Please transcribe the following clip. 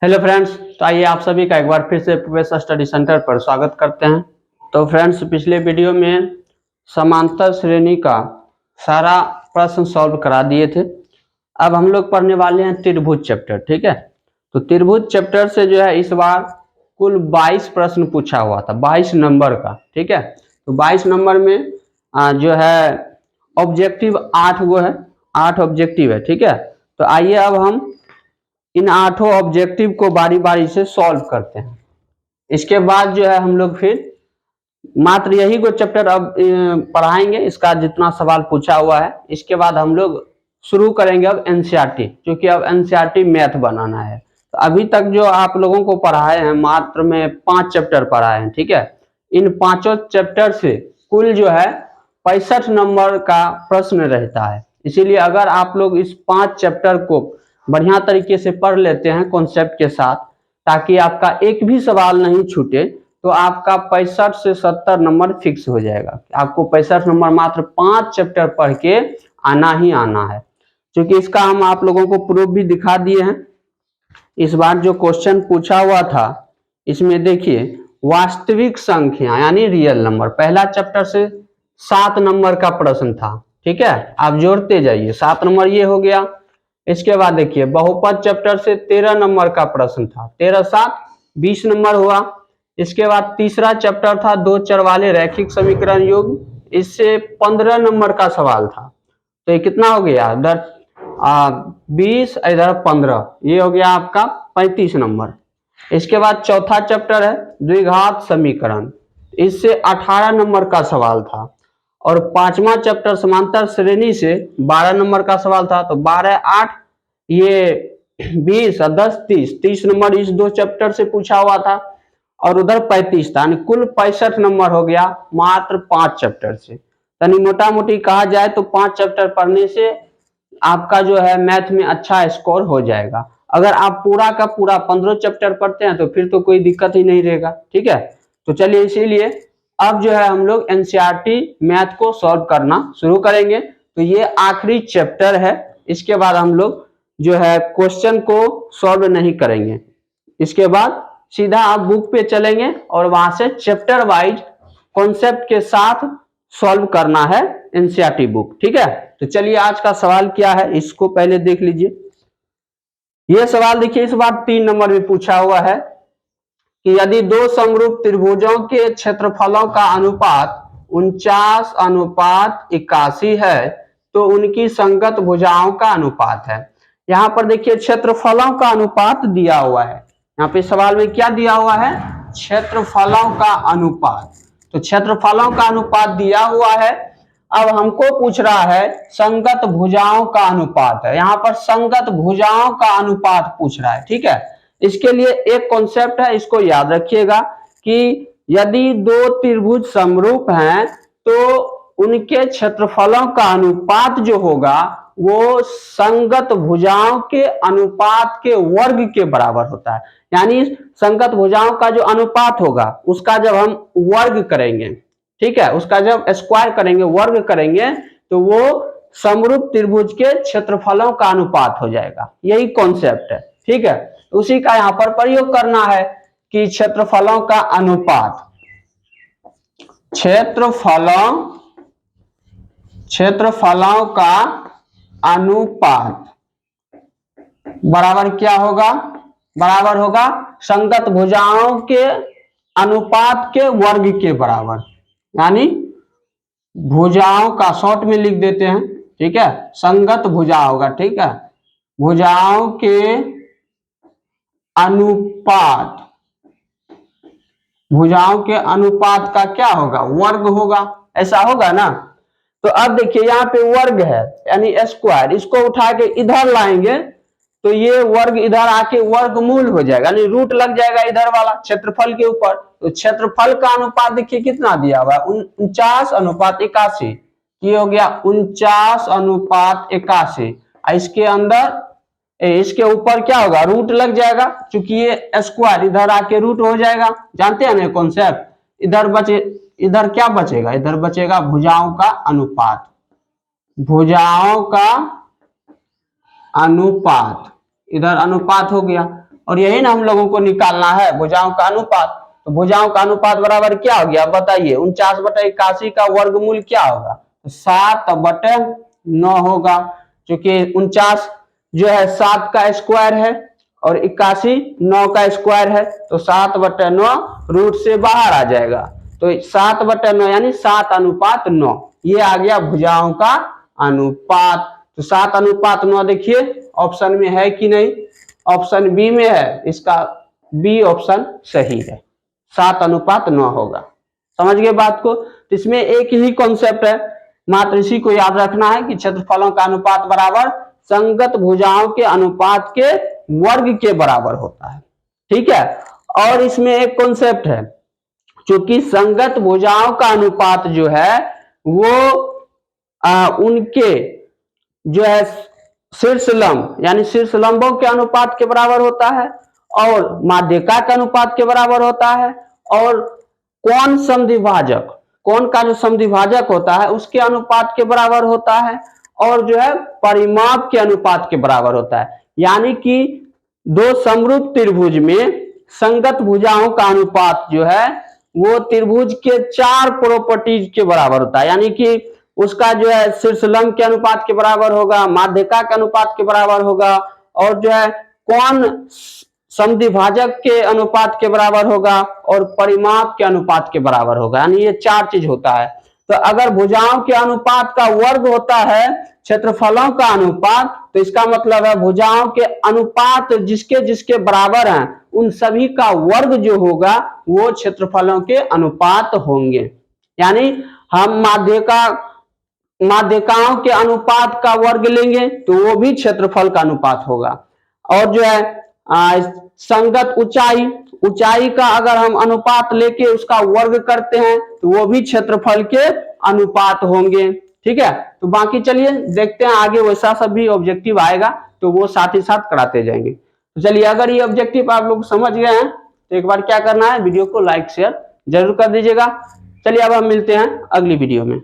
Hello friends, तो आइए आप सभी का एक बार फिर से प्रोफेसर स्टडी सेंटर पर स्वागत करते हैं। तो फ्रेंड्स, पिछले वीडियो में समांतर श्रेणी का सारा प्रश्न सॉल्व करा दिए थे। अब हम लोग पढ़ने वाले हैं त्रिभुज चैप्टर। ठीक है, तो त्रिभुज चैप्टर से जो है इस बार कुल 22 प्रश्न पूछा हुआ था, 22 नंबर का। ठीक है, तो 22 नंबर में जो है ऑब्जेक्टिव 8 वो है, 8 ऑब्जेक्टिव है। ठीक है, तो आइए अब हम इन 8 ऑब्जेक्टिव को बारी बारी से सॉल्व करते हैं। इसके बाद जो है हम लोग फिर मात्र यही को चैप्टर अब पढ़ाएंगे, इसका जितना सवाल पूछा हुआ है। इसके बाद हम लोग शुरू करेंगे अब एनसीईआरटी, क्योंकि अब एनसीईआरटी मैथ बनाना है। तो अभी तक जो आप लोगों को पढ़ाए हैं, मात्र में 5 चैप्टर पढ़ाए हैं। ठीक है, इन 5 चैप्टर से कुल जो है 65 नंबर का प्रश्न रहता है। इसीलिए अगर आप लोग इस 5 चैप्टर को बढ़िया तरीके से पढ़ लेते हैं कॉन्सेप्ट के साथ, ताकि आपका एक भी सवाल नहीं छूटे, तो आपका 65 से 70 नंबर फिक्स हो जाएगा। आपको 65 नंबर मात्र 5 चैप्टर पढ़ के आना ही आना है। क्योंकि इसका हम आप लोगों को प्रूफ भी दिखा दिए हैं। इस बार जो क्वेश्चन पूछा हुआ था, इसमें देखिए वास्तविक संख्या यानी रियल नंबर, पहला चैप्टर से 7 नंबर का प्रश्न था। ठीक है, आप जोड़ते जाइए, 7 नंबर ये हो गया। इसके बाद देखिए बहुपद चैप्टर से 13 नंबर का प्रश्न था, 13 7 20 नंबर हुआ। इसके बाद तीसरा चैप्टर था दो चर वाले रैखिक समीकरण योग, इससे 15 नंबर का सवाल था। तो ये कितना हो गया, इधर 20 इधर 15, ये हो गया आपका 35 नंबर। इसके बाद चौथा चैप्टर है द्विघात समीकरण, इससे 18 नंबर का सवाल था। और पांचवा चैप्टर समांतर श्रेणी से 12 नंबर का सवाल था। तो 12 8 ये 20 और 10 30, 30 नंबर इस दो चैप्टर से पूछा हुआ था। और उधर 35 था, यानी कुल 65 नंबर हो गया मात्र 5 चैप्टर से। यानी मोटा मोटी कहा जाए तो 5 चैप्टर पढ़ने से आपका जो है मैथ में अच्छा स्कोर हो जाएगा। अगर आप पूरा का पूरा 15 चैप्टर पढ़ते हैं तो फिर तो कोई दिक्कत ही नहीं रहेगा। ठीक है, तो चलिए इसीलिए अब जो है हम लोग एनसीईआरटी मैथ को सॉल्व करना शुरू करेंगे। तो ये आखिरी चैप्टर है, इसके बाद हम लोग जो है क्वेश्चन को सॉल्व नहीं करेंगे। इसके बाद सीधा आप बुक पे चलेंगे और वहां से चैप्टर वाइज कॉन्सेप्ट के साथ सॉल्व करना है एनसीईआरटी बुक। ठीक है, तो चलिए आज का सवाल क्या है इसको पहले देख लीजिए। यह सवाल देखिए, इस बार 3 नंबर में पूछा हुआ है कि यदि दो समरूप त्रिभुजों के क्षेत्रफलों का अनुपात 49:81 है तो उनकी संगत भुजाओं का अनुपात है। यहां पर देखिए क्षेत्रफलों का अनुपात दिया हुआ है। यहाँ पे सवाल में क्या दिया हुआ है, क्षेत्रफलों का अनुपात। तो क्षेत्रफलों का अनुपात दिया हुआ है। अब हमको पूछ रहा है संगत भुजाओं का अनुपात है, यहाँ पर संगत भुजाओं का अनुपात पूछ रहा है। ठीक है, इसके लिए एक कॉन्सेप्ट है, इसको याद रखिएगा कि यदि दो त्रिभुज समरूप हैं तो उनके क्षेत्रफलों का अनुपात जो होगा वो संगत भुजाओं के अनुपात के वर्ग के बराबर होता है। यानी संगत भुजाओं का जो अनुपात होगा उसका जब हम वर्ग करेंगे, ठीक है, उसका जब स्क्वायर करेंगे, वर्ग करेंगे, तो वो समरूप त्रिभुज के क्षेत्रफलों का अनुपात हो जाएगा। यही कॉन्सेप्ट है। ठीक है, उसी का यहाँ पर प्रयोग करना है कि क्षेत्रफलों का अनुपात, क्षेत्रफलों का अनुपात बराबर क्या होगा, बराबर होगा संगत भुजाओं के अनुपात के वर्ग के बराबर। यानी भुजाओं का शॉर्ट में लिख देते हैं। ठीक है, संगत भुजा होगा। ठीक है, भुजाओं के अनुपात, भुजाओं के अनुपात का क्या होगा, वर्ग होगा। ऐसा होगा ना। तो अब देखिए यहाँ पे वर्ग है यानी स्क्वायर, इसको उठा के इधर लाएंगे तो ये वर्ग इधर आके वर्गमूल हो जाएगा, यानी रूट लग जाएगा इधर वाला क्षेत्रफल के ऊपर। तो क्षेत्रफल का अनुपात देखिए कितना दिया हुआ है, 49:81। ये हो गया 49:81। इसके अंदर इसके ऊपर क्या होगा, रूट लग जाएगा, क्योंकि ये स्क्वायर इधर आके रूट हो जाएगा। जानते हैं ना कॉन्सेप्ट। इधर क्या बचेगा, इधर बचेगा भुजाओं का अनुपात, भुजाओं का अनुपात, इधर अनुपात हो गया। और यही ना हम लोगों को निकालना है भुजाओं का अनुपात। तो भुजाओं का अनुपात बराबर क्या हो गया बताइए, 49/81 का वर्गमूल क्या होगा, तो 7/9 होगा, क्योंकि 49 जो है 7 का स्क्वायर है और 81 9 का स्क्वायर है, तो 7/9 रूट से बाहर आ जाएगा, तो 7/9 यानी 7:9 ये आ गया भुजाओं का अनुपात। तो 7:9 देखिए ऑप्शन में है कि नहीं, ऑप्शन बी में है, इसका बी ऑप्शन सही है, 7:9 होगा। समझ गए बात को। तो इसमें एक ही कॉन्सेप्ट है, मात्र इसी को याद रखना है कि क्षेत्रफलों का अनुपात बराबर संगत भुजाओं के अनुपात के वर्ग के बराबर होता है, ठीक है। और इसमें एक कॉन्सेप्ट है, क्योंकि संगत भुजाओं का अनुपात जो है वो उनके जो है शीर्ष लंब यानी शीर्ष लंबों के अनुपात के बराबर होता है और माध्यिका के अनुपात के बराबर होता है, और कोण समद्विभाजक, कोण का जो समद्विभाजक होता है उसके अनुपात के बराबर होता है, और जो है परिमाप के अनुपात के बराबर होता है। यानी कि दो समरूप त्रिभुज में संगत भुजाओं का अनुपात जो है वो त्रिभुज के 4 प्रॉपर्टीज के बराबर होता है, यानी कि उसका जो है शीर्ष लंब के अनुपात के बराबर होगा, माध्यिका के अनुपात के बराबर होगा, और जो है कोण समद्विभाजक के अनुपात के बराबर होगा, और परिमाप के अनुपात के बराबर होगा, यानी ये 4 चीज होता है। तो अगर भुजाओं के अनुपात का वर्ग होता है क्षेत्रफलों का अनुपात, तो इसका मतलब है भुजाओं के अनुपात जिसके जिसके बराबर हैं उन सभी का वर्ग जो होगा वो क्षेत्रफलों के अनुपात होंगे। यानी हम माध्यिकाओं के अनुपात का वर्ग लेंगे तो वो भी क्षेत्रफल का अनुपात होगा, और जो है संगत ऊंचाई का अगर हम अनुपात लेके उसका वर्ग करते हैं तो वो भी क्षेत्रफल के अनुपात होंगे, ठीक है। तो बाकी चलिए देखते हैं आगे वैसा सब भी ऑब्जेक्टिव आएगा तो वो साथ ही साथ कराते जाएंगे। तो चलिए अगर ये ऑब्जेक्टिव आप लोग समझ गए हैं तो एक बार क्या करना है, वीडियो को लाइक शेयर जरूर कर दीजिएगा। चलिए अब हम मिलते हैं अगली वीडियो में।